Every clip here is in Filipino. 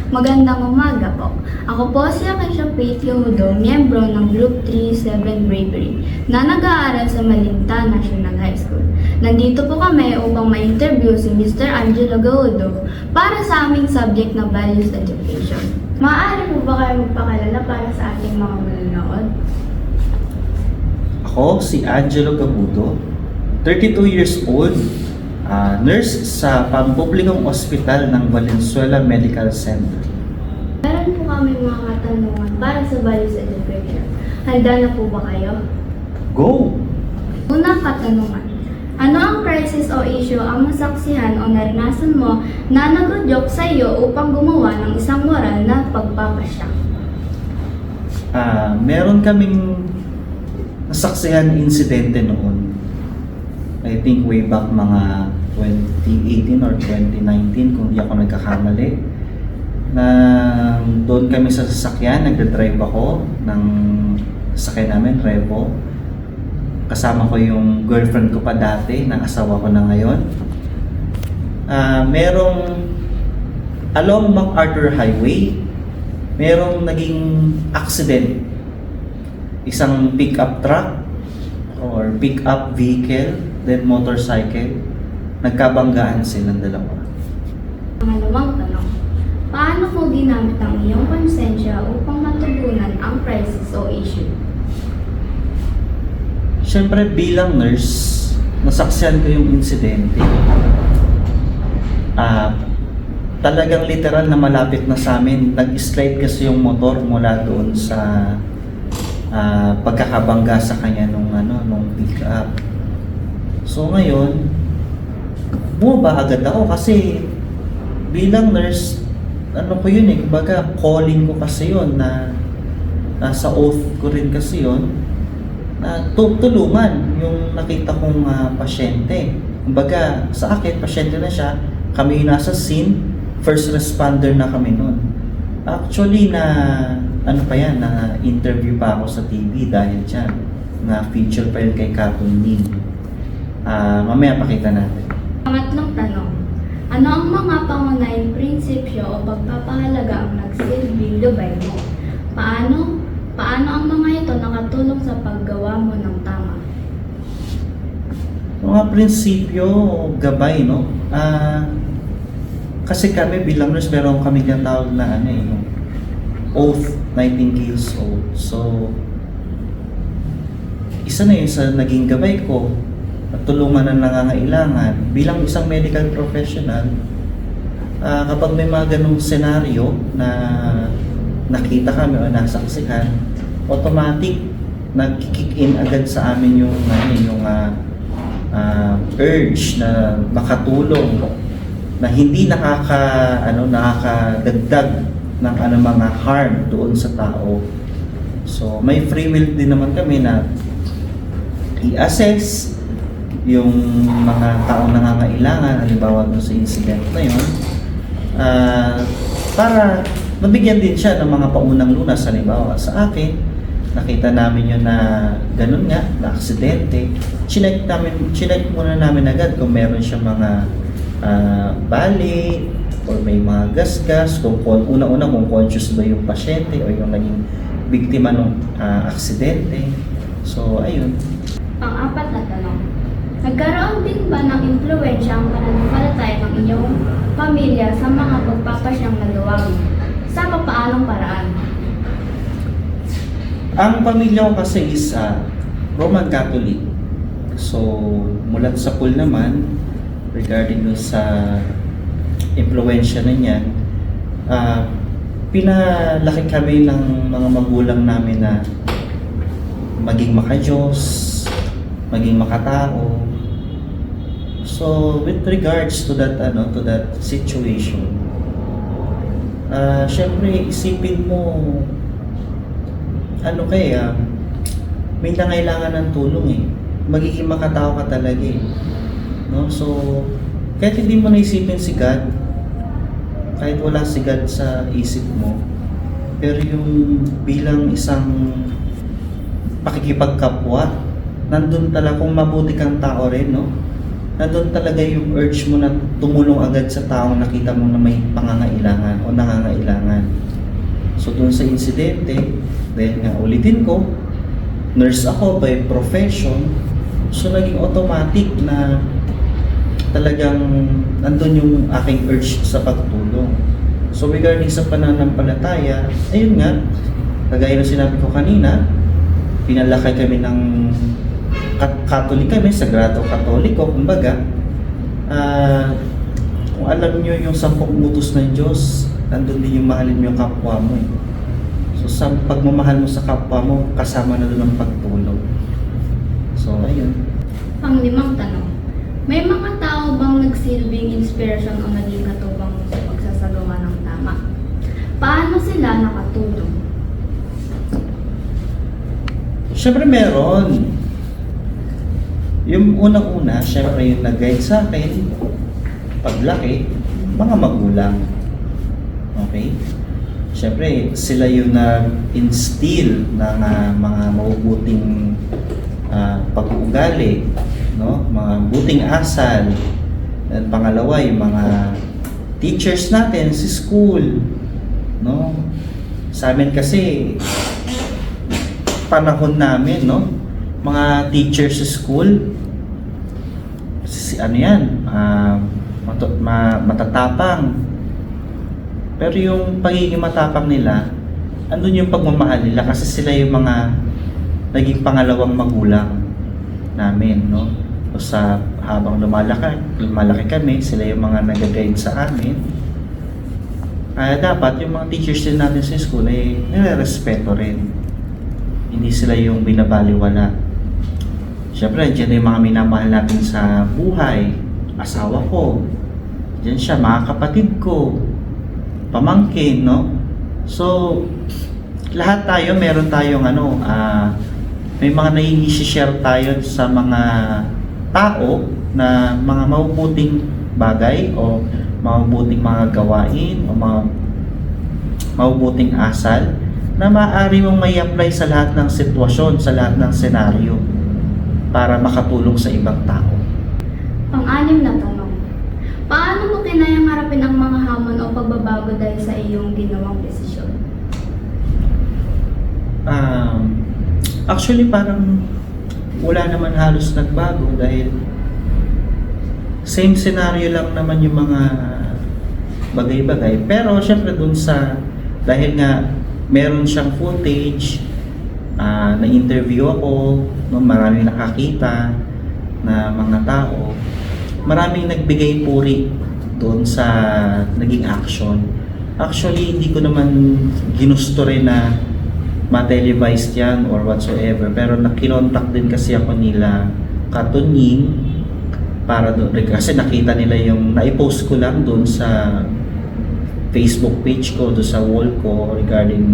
Magandang umaga po. Ako po si Acacia Faith Yohudo, miyembro ng Group 37 Bravery na nag-aaral sa Malinta National High School. Nandito po kami upang ma-interview si Mr. Angelo Gaudo para sa aming subject na Values Education. Maaari po ba kayo magpakilala para sa ating mga manonood? Ako si Angelo Gabudo, 32 years old, nurse sa pampublikong ospital ng Valenzuela Medical Center. Meron po kami mga katanungan para sa Values Education. Handa na po ba kayo? Go! Unang katanungan. Ano ang crisis o issue ang nasaksihan o naranasan mo na nag-udyok sa iyo upang gumawa ng isang moral na pagpapasya? Meron kaming nasaksihan insidente noon. I think way back mga 2018 or 2019 kung di ako nagkakamali. Na doon kami sa sasakyan, nagdadrive ako ng sasakyan namin, Revo. Kasama ko yung girlfriend ko pa dati, na asawa ko na ngayon. Merong along MacArthur Highway, merong naging accident. Isang pick-up truck or pick-up vehicle, then motorcycle. Nagkabanggaan silang dalawa. Pangalawang tanong. Paano mo ginamit ang iyong konsensya upang matugunan ang crisis o issue? Siyempre bilang nurse, nasaksihan ko yung insidente. Talagang literal na malapit na sa amin. Nag-slide kasi yung motor mula doon sa pagkakabangga sa kanya nung pick-up. So ngayon, bumaba agad ako kasi bilang nurse, kumbaga calling ko kasi yun na nasa oath ko rin kasi yun na tulungan yung nakita kong pasyente. Kumbaga sa akin, pasyente na siya, kami yung nasa scene, first responder na kami nun. Actually na interview pa ako sa TV dahil dyan, na feature pa yun kay Kapon Nin. Mamaya pakita natin. Pangatlong tanong. Ano ang mga pangunahing prinsipyo o pagpapahalaga ang nagsilbing gabay mo? Paano ang mga ito nakatulong sa paggawa mo ng tama? Mga prinsipyo o gabay, no? Kasi kami bilang nurse, meron kami tinatawag na oath, Nightingale's oath. So, isa na yun sa naging gabay ko at tulungan ng nangangailangan. Bilang isang medical professional, kapag may mga ganong senaryo na nakita kami o nasaksihan, automatic nag-kick in agad sa amin yung urge na makatulong, na hindi nakakadagdag ng mga harm doon sa tao. So may free will din naman kami na i-assess yung mga taong nangangailangan, halimbawa doon sa incident na yun, para mabigyan din siya ng mga paunang lunas. Halimbawa sa akin, nakita namin yun na ganun nga, na aksidente. Chinek muna namin agad kung meron siya mga bali or may mga gasgas, kung una-una kung conscious ba yung pasyente o yung naging biktima ng aksidente. So ayun. Pang-apat na tanong. Nagkaroon din ba ng impluwensya ang pananampalataya ng inyong pamilya sa mga pagpapasyang nagawa mo? Sa paanong paraan? Ang pamilya ko kasi is Roman Catholic. So, mulat sa pool naman, regarding dun sa impluwensya na niyan, pinalaki kami ng mga magulang namin na maging makadiyos, maging makatao. So, with regards to that situation, syempre isipin mo, may nangailangan ng tulong magiging makatao ka talaga no? So kahit hindi mo naisipin si God, kahit wala si God sa isip mo, pero yung bilang isang pakikipagkapwa, nandun talaga, kung mabuti kang tao rin, no? Nandun talaga yung urge mo na tumulong agad sa taong nakita mo na may pangangailangan o nangangailangan. sa insidente, dahil nga ulitin ko, nurse ako by profession, so naging automatic na talagang nandun yung aking urge sa pagtulong. So regarding sa pananampalataya, ayun nga, kagaya ng sinabi ko kanina, pinalaki kami ng Catholic kami, Sagrado Katoliko, kumbaga, kung alam nyo yung 10 utos ng Diyos, nandun din yung mahalin mo yung kapwa mo eh. So sa pagmamahal mo sa kapwa mo, kasama na doon ang pagtulong. So ayun. Pang-limang tanong, may mga tao bang nagsilbing inspirasyon o naging katubang mo sa pagsasagawa ng tama? Paano sila nakatulong? Siyempre meron. Yung unang-una, siyempre yung nag-guide sa akin, paglaki, mga magulang. Okay? Siyempre, sila yung nag-instill ng mga mabubuting pag-uugali, no? Mga buting asal. At pangalawa, yung mga teachers natin sa school, no? Sa amin kasi, panahon namin, no? Mga teachers sa school, ano yan, matatapang. Pero yung pagiging matapang nila, andun yung pagmamahal nila kasi sila yung mga naging pangalawang magulang namin, no? So sa habang lumalaki kami, sila yung mga nag-guide sa amin. Kaya dapat yung mga teachers din natin sa school ay nire-respeto rin. Hindi sila yung binabaliwala. Siyempre, dyan yung mga minamahal natin sa buhay. Asawa ko. Dyan siya, mga kapatid ko. Pamangkin, no? So, lahat tayo, meron tayong may mga nai-share tayo sa mga tao na mga mabubuting bagay o mabubuting mga gawain o mga mabubuting asal na maaari mong may apply sa lahat ng sitwasyon, sa lahat ng senaryo para makatulong sa ibang tao. Pang-anim na tanong, paano mo kinayang harapin ang mga hamon o pagbabago dahil sa iyong ginawang desisyon? Actually, parang wala naman halos nagbago dahil same scenario lang naman yung mga bagay-bagay. Pero syempre dun dahil nga meron siyang footage, na-interview ako, no, maraming nakakita na mga tao, maraming nagbigay puri doon sa naging action. Actually, hindi ko naman ginusto rin na ma-televised yan or whatsoever, pero nakinontak din kasi ako nila Katunying para doon, kasi nakita nila yung naipost ko lang doon sa Facebook page ko, doon sa wall ko regarding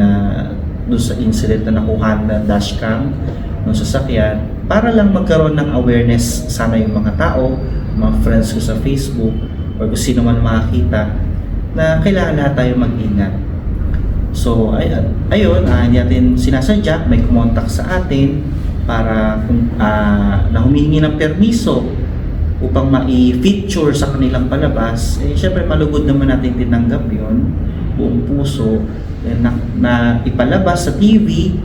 doon sa incident na nakuha na dashcam ng sasakyan, para lang magkaroon ng awareness sana yung mga tao, mga friends ko sa Facebook or kung sino man makakita na kailangan lahat tayo mag-ingat. So ayun, hindi natin sinasadya, may kumontak sa atin para na humihingi ng permiso upang ma-feature sa kanilang palabas. Syempre malugod naman natin tinanggap yun, buong puso, na ipalabas sa TV,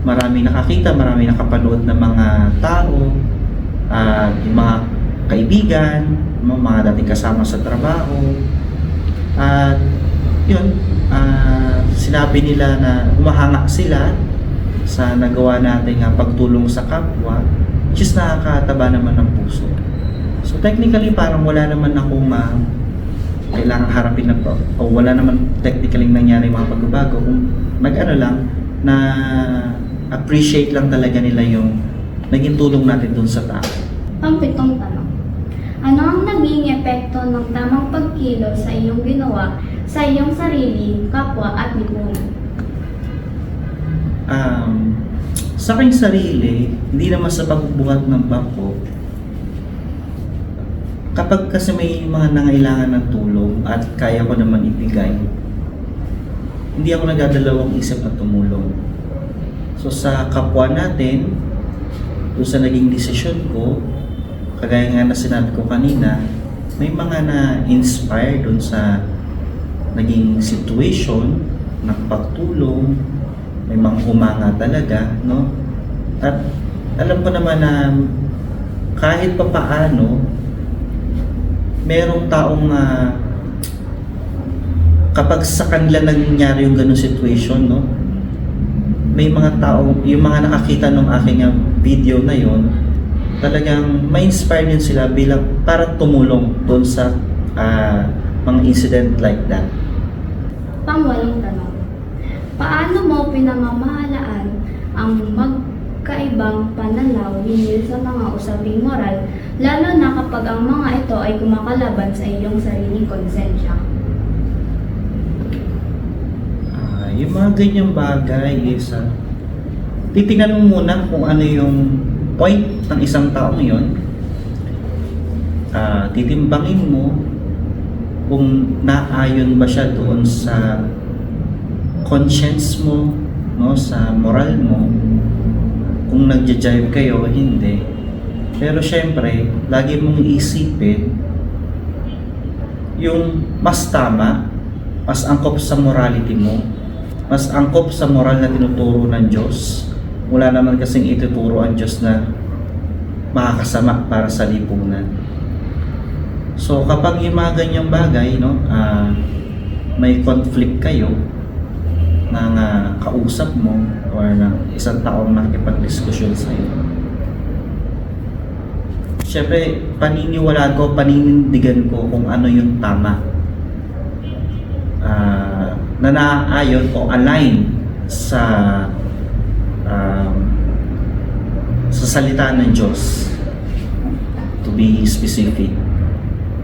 maraming nakakita, maraming nakapanood ng mga tao, yung mga kaibigan, mga dating kasama sa trabaho, at yun, sinabi nila na humahanga sila sa nagawa natin pagtulong sa kapwa, which is nakakataba naman ng puso. So technically parang wala naman akong kailangan harapin o wala naman technically nangyari mga pagbabago, kung lang na appreciate lang talaga nila yung naging tulong natin dun sa tao. Pang-pitong tanong, ano ang naging epekto ng tamang pagkilos sa iyong ginawa sa iyong sarili, kapwa at lipunan? Sa aking sarili, hindi naman sa pagbubuhat ng bangko, kapag kasi may mga nangailangan ng tulong at kaya ko naman ibigay, hindi ako nagdadalawang isip na tumulong. So sa kapwa natin, doon sa naging desisyon ko, kagaya nga na sinabi ko kanina, may mga na-inspire doon sa naging situation nakapagtulong, may mga humanga talaga, no? At alam ko naman na kahit pa paano, merong taong kapag sa kanila nangyari yung ganung situation, no? May mga tao, yung mga nakakita ng aking video na yon, talagang ma-inspire din sila bilang para tumulong doon sa mga incident like that. Pangwalong tanong. Paano mo pinamamahalaan ang magkaibang pananaw hinggil sa mga usaping moral, lalo na kapag ang mga ito ay kumakalaban sa iyong sariling konsensya? Yung mga ganyang bagay is titingnan mo muna kung ano yung point ng isang taong yon. Titimbangin mo kung naayon ba siya doon sa conscience mo, no, sa moral mo, kung nagja-jive kayo o hindi. Pero syempre, lagi mong iisipin yung mas tama, mas angkop sa morality mo, mas angkop sa moral na tinuturo ng Diyos. Wala naman kasing ituturo ang Diyos na makakasama para sa lipunan. So kapag yung mga ganyang bagay, no, may conflict kayo ng kausap mo or ng isang taong nakikipag-diskusyon sa iyo, syempre paniniwalaan ko, paninindigan ko kung ano yung tama, na naaayon o align sa salita ng Diyos, to be specific.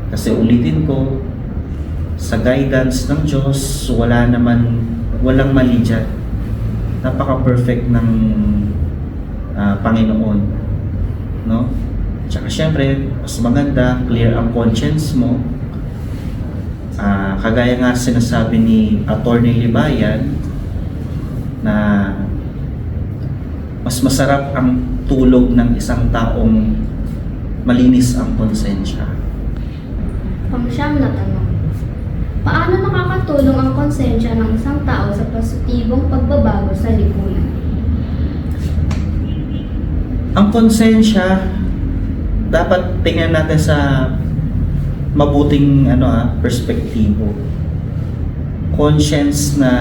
Kasi ulitin ko, sa guidance ng Diyos, walang mali dyan. Napaka-perfect ng Panginoon, no? Tsaka syempre, mas maganda, clear ang conscience mo. Kagaya nga sinasabi ni Attorney Libayan na mas masarap ang tulog ng isang taong malinis ang konsensya. Pangsyam na tanong. Paano nakakatulong ang konsensya ng isang tao sa positibong pagbabago sa lipunan? Ang konsensya, dapat tingnan natin sa mabuting perspektibo. Conscience na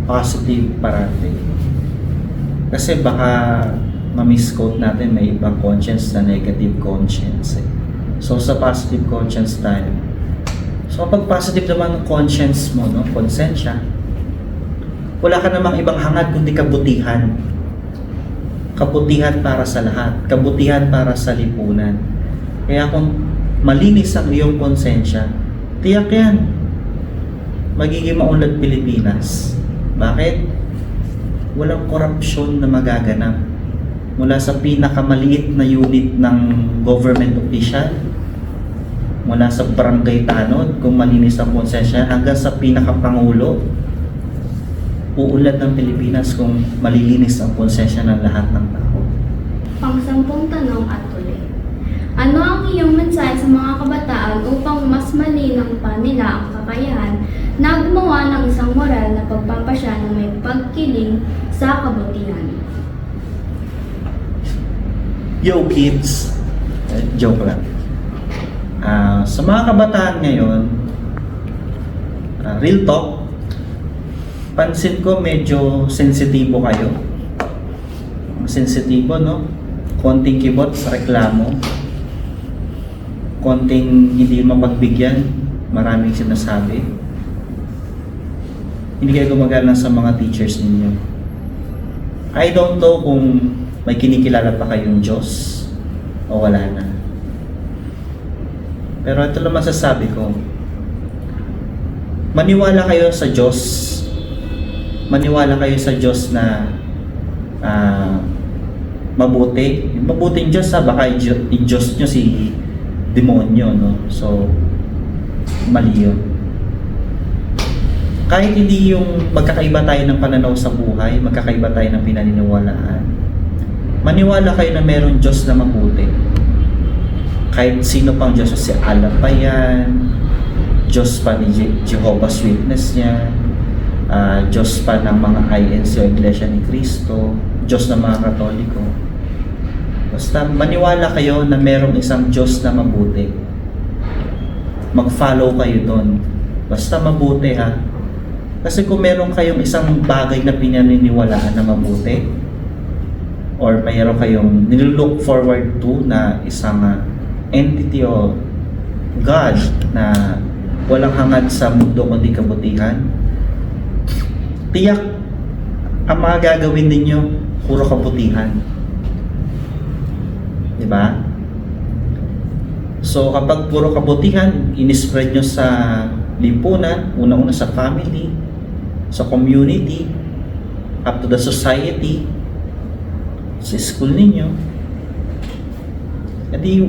positive parati. Kasi baka ma-misquote natin, may ibang conscience na negative conscience. So sa positive conscience tayo. So kapag positive naman ang conscience mo, no, konsensya, wala ka namang ibang hangad kundi kabutihan. Kabutihan para sa lahat, kabutihan para sa lipunan. Kaya kung malinis ang iyong konsensya, tiyak yan, magiging maunlad Pilipinas. Bakit? Walang korupsyon na magaganap mula sa pinakamaliit na unit ng government official, mula sa barangay tanod kung malinis ang konsensya, hanggang sa pinakapangulo. Uunlad ng Pilipinas kung malilinis ang konsensya ng lahat ng tao. Pang-sampung tanong at huli. Ano ang iyong mensahe sa mga kabataan upang mas malinang pa nila ang kakayahan na gumawa ng isang moral na pagpapasya na may pagkiling sa kabutihan? Yo kids! Joke lang. Sa mga kabataan ngayon, real talk, pansin ko medyo sensitibo kayo. Sensitibo, no? Konting kibot sa reklamo, konting hindi mapagbigyan, maraming sinasabi. Hindi kayo gumagana sa mga teachers ninyo. I don't know kung may kinikilala pa kayong Diyos o wala na. Pero ito lang masasabi ko. Maniwala kayo sa Diyos. Maniwala kayo sa Diyos na mabuti. Yung mabuting Diyos, baka yung Diyos nyo si demonyo, no? So, mali yun. Kahit hindi yung magkakaiba tayo ng pananaw sa buhay, magkakaiba tayo ng pinaniniwalaan, maniwala kayo na mayroong Diyos na mabuti. Kahit sino pang Diyos, si Allah pa yan, Diyos pa ni Jehovah's Witness yan, Diyos pa ng mga INC o Iglesia ni Cristo, Diyos ng mga Katoliko. Basta maniwala kayo na merong isang Diyos na mabuti. Mag-follow kayo doon. Basta mabuti ha. Kasi kung meron kayong isang bagay na pinaniniwalaan na mabuti, or mayroon kayong nilook forward to na isang entity o God na walang hangad sa mundo kundi kabutihan, tiyak ang mga gagawin ninyo puro kabutihan. Diba? So kapag puro kabutihan, in-spread nyo sa lipunan, unang-una sa family, sa community, up to the society, sa school ninyo, edi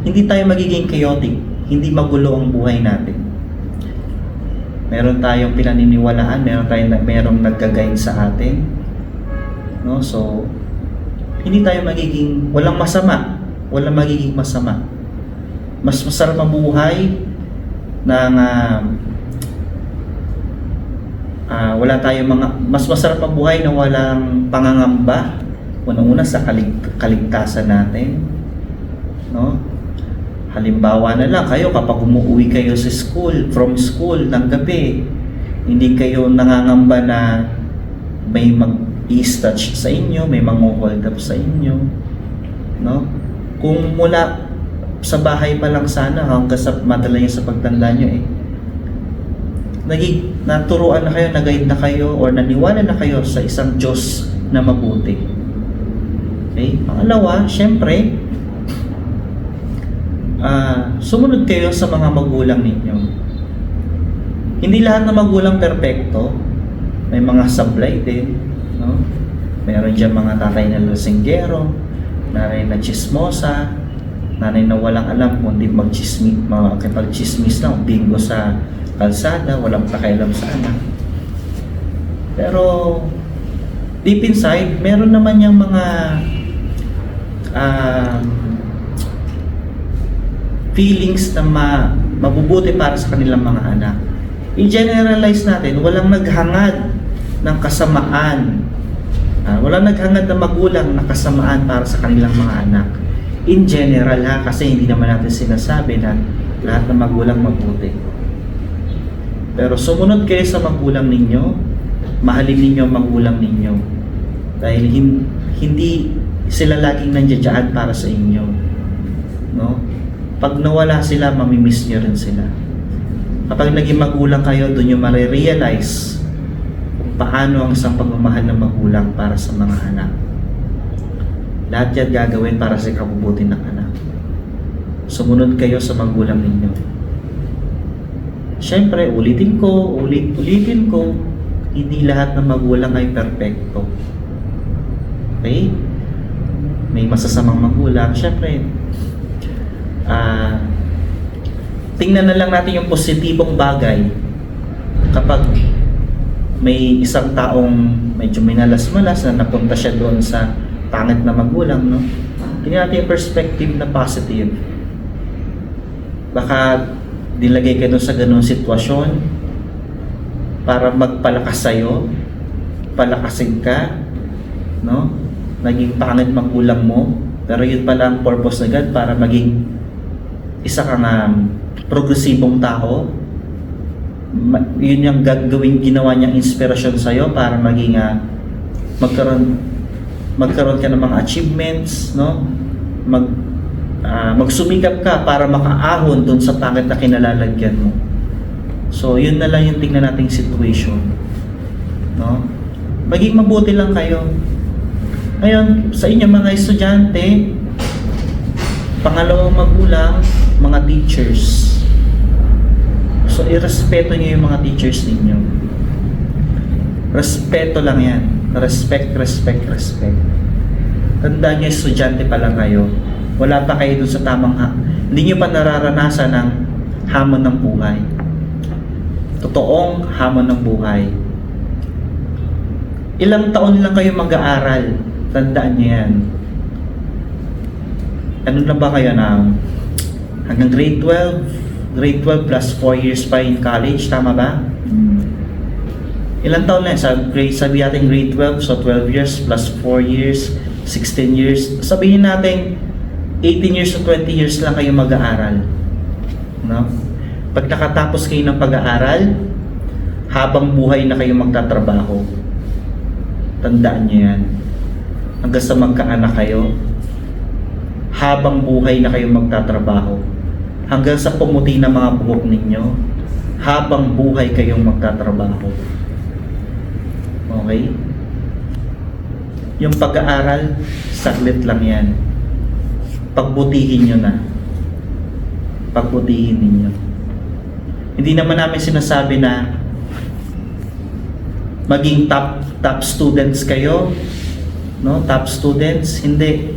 hindi tayo magiging chaotic, hindi magulo ang buhay natin. Meron tayong pinaniniwalaan, merong nagka-guide sa atin, no? So hindi tayo walang magiging masama. Mas masarap mabuhay ng mas masarap mabuhay na walang pangangamba, unang-una sa kaligtasan natin, no? Halimbawa na lang kayo, kapag umuwi kayo from school ng gabi, hindi kayo nangangamba na may mag-i-touch sa inyo, may mang-hold up sa inyo, no? Kung mula sa bahay pa lang sana hanggang sa madala nyo sa pagtanda nyo naturuan na kayo, nag-guide na kayo, or naniwala na kayo sa isang Diyos na mabuti. Okay? Pangalawa, syempre, sumunod kayo sa mga magulang ninyo. Hindi lahat ng magulang perpekto. May mga sablay din, no? Meron dyan mga tatay na lasinggero, nanay na chismosa, nanay na walang alam kundi makipag-chismis lang, bingo sa kalsada, walang pakialam sa anak. Pero deep inside, meron naman yung mga feelings na mabubuti para sa kanilang mga anak. I-generalize natin, walang naghangad ng kasamaan. Walang naghangad na magulang na kasamaan para sa kanilang mga anak. In general ha, kasi hindi naman natin sinasabi na lahat ng magulang mabuti. Pero sumunod kayo sa magulang ninyo, mahalin ninyo ang magulang ninyo. Dahil hindi sila laging nandiyan para sa inyo. No? Pag nawala sila, mamimiss nyo rin sila. Kapag naging magulang kayo, doon nyo marirealize kung paano ang isang pagmamahal ng magulang para sa mga anak. Lahat yan gagawin para sa kabubuti ng anak. Sumunod kayo sa magulang ninyo. Siyempre, ulitin ko, hindi lahat ng magulang ay perpekto. Okay? May masasamang magulang. Siyempre, tingnan na lang natin yung positibong bagay. Kapag may isang taong medyo minalas-malas na napunta siya doon sa pangit na magulang, no? Tingnan natin yung perspective na positive. Baka dilagay ka doon sa ganung sitwasyon para magpalakas sa'yo, palakasin ka, no? Naging pangit magulang mo, pero yun pala ang purpose na God para maging isa kang progresibong tao. Yun yung ginawa niyang inspirasyon sa'yo para maging magkaroon ka ng mga achievements, no? Magsumikap ka para makaahon dun sa pangit na kinalalagyan mo. So, yun na lang yung tingnan nating situation, no? Maging mabuti lang kayo. Ngayon, sa inyo mga estudyante, pangalawang magulang, mga teachers. So, irespeto niyo yung mga teachers ninyo. Respeto lang yan. Respect. Tandaan niyo, estudyante pa lang kayo. Wala pa kayo dun sa tamang hindi nyo pa nararanasan ng hamon ng buhay. Totoong hamon ng buhay. Ilang taon lang kayo mag-aaral. Tandaan nyo yan. Ano na ba kayo na hanggang grade 12? Grade 12 plus 4 years pa in college, tama ba? Ilang taon na yan? Sabi natin grade 12, so 12 years plus 4 years, 16 years. Sabihin natin 18 years to 20 years lang kayo mag-aaral. No? Pag nakatapos kayo ng pag-aaral, habang buhay na kayo magtatrabaho. Tandaan nyo yan. Hanggang sa magkaanak kayo, habang buhay na kayo magtatrabaho. Hanggang sa pumuti na mga buhok ninyo, habang buhay kayong magtatrabaho. Okay? Yung pag-aaral, saglit lang yan. Pagbutihin nyo na. Pagbutihin ninyo. Hindi naman namin sinasabi na maging top students kayo, no? Top students, hindi.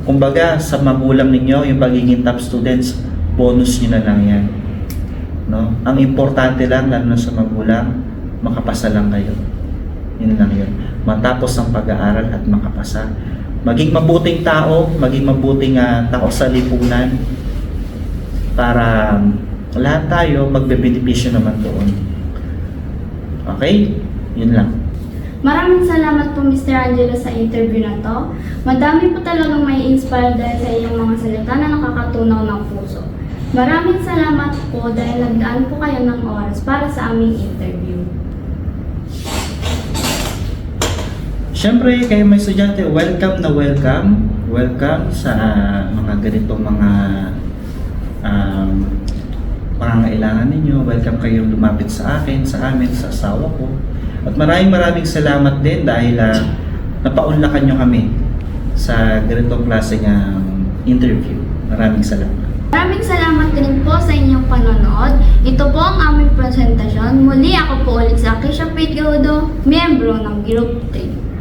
Kumbaga, sa magulang ninyo, yung pagiging top students, bonus nyo na lang yan. No? Ang importante lang, lalo na sa magulang, makapasa lang kayo. Yun lang yun. Matapos ang pag-aaral at makapasa. Maging mabuting tao, maging mabuting tao sa lipunan para lahat tayo magbe-benepisyo naman doon. Okay? Yun lang. Maraming salamat po Mr. Angelo sa interview na to. Madami po talagang may inspire dahil sa iyong mga salita na nakakatunaw ng puso. Maraming salamat po dahil nagdaan po kayo ng oras para sa aming interview. Siyempre, kayo mga estudyante, welcome na welcome. Welcome sa mga ganitong mga pangangailangan ninyo. Welcome kayong lumapit sa akin, sa amin, sa asawa ko. At maraming salamat din dahil napaunlakan nyo kami sa ganitong klaseng interview. Maraming salamat. Maraming salamat din po sa inyong panonood. Ito po ang aming presentasyon. Muli ako po ulit sa Keisha Faith Gaudo, miyembro ng Group 3.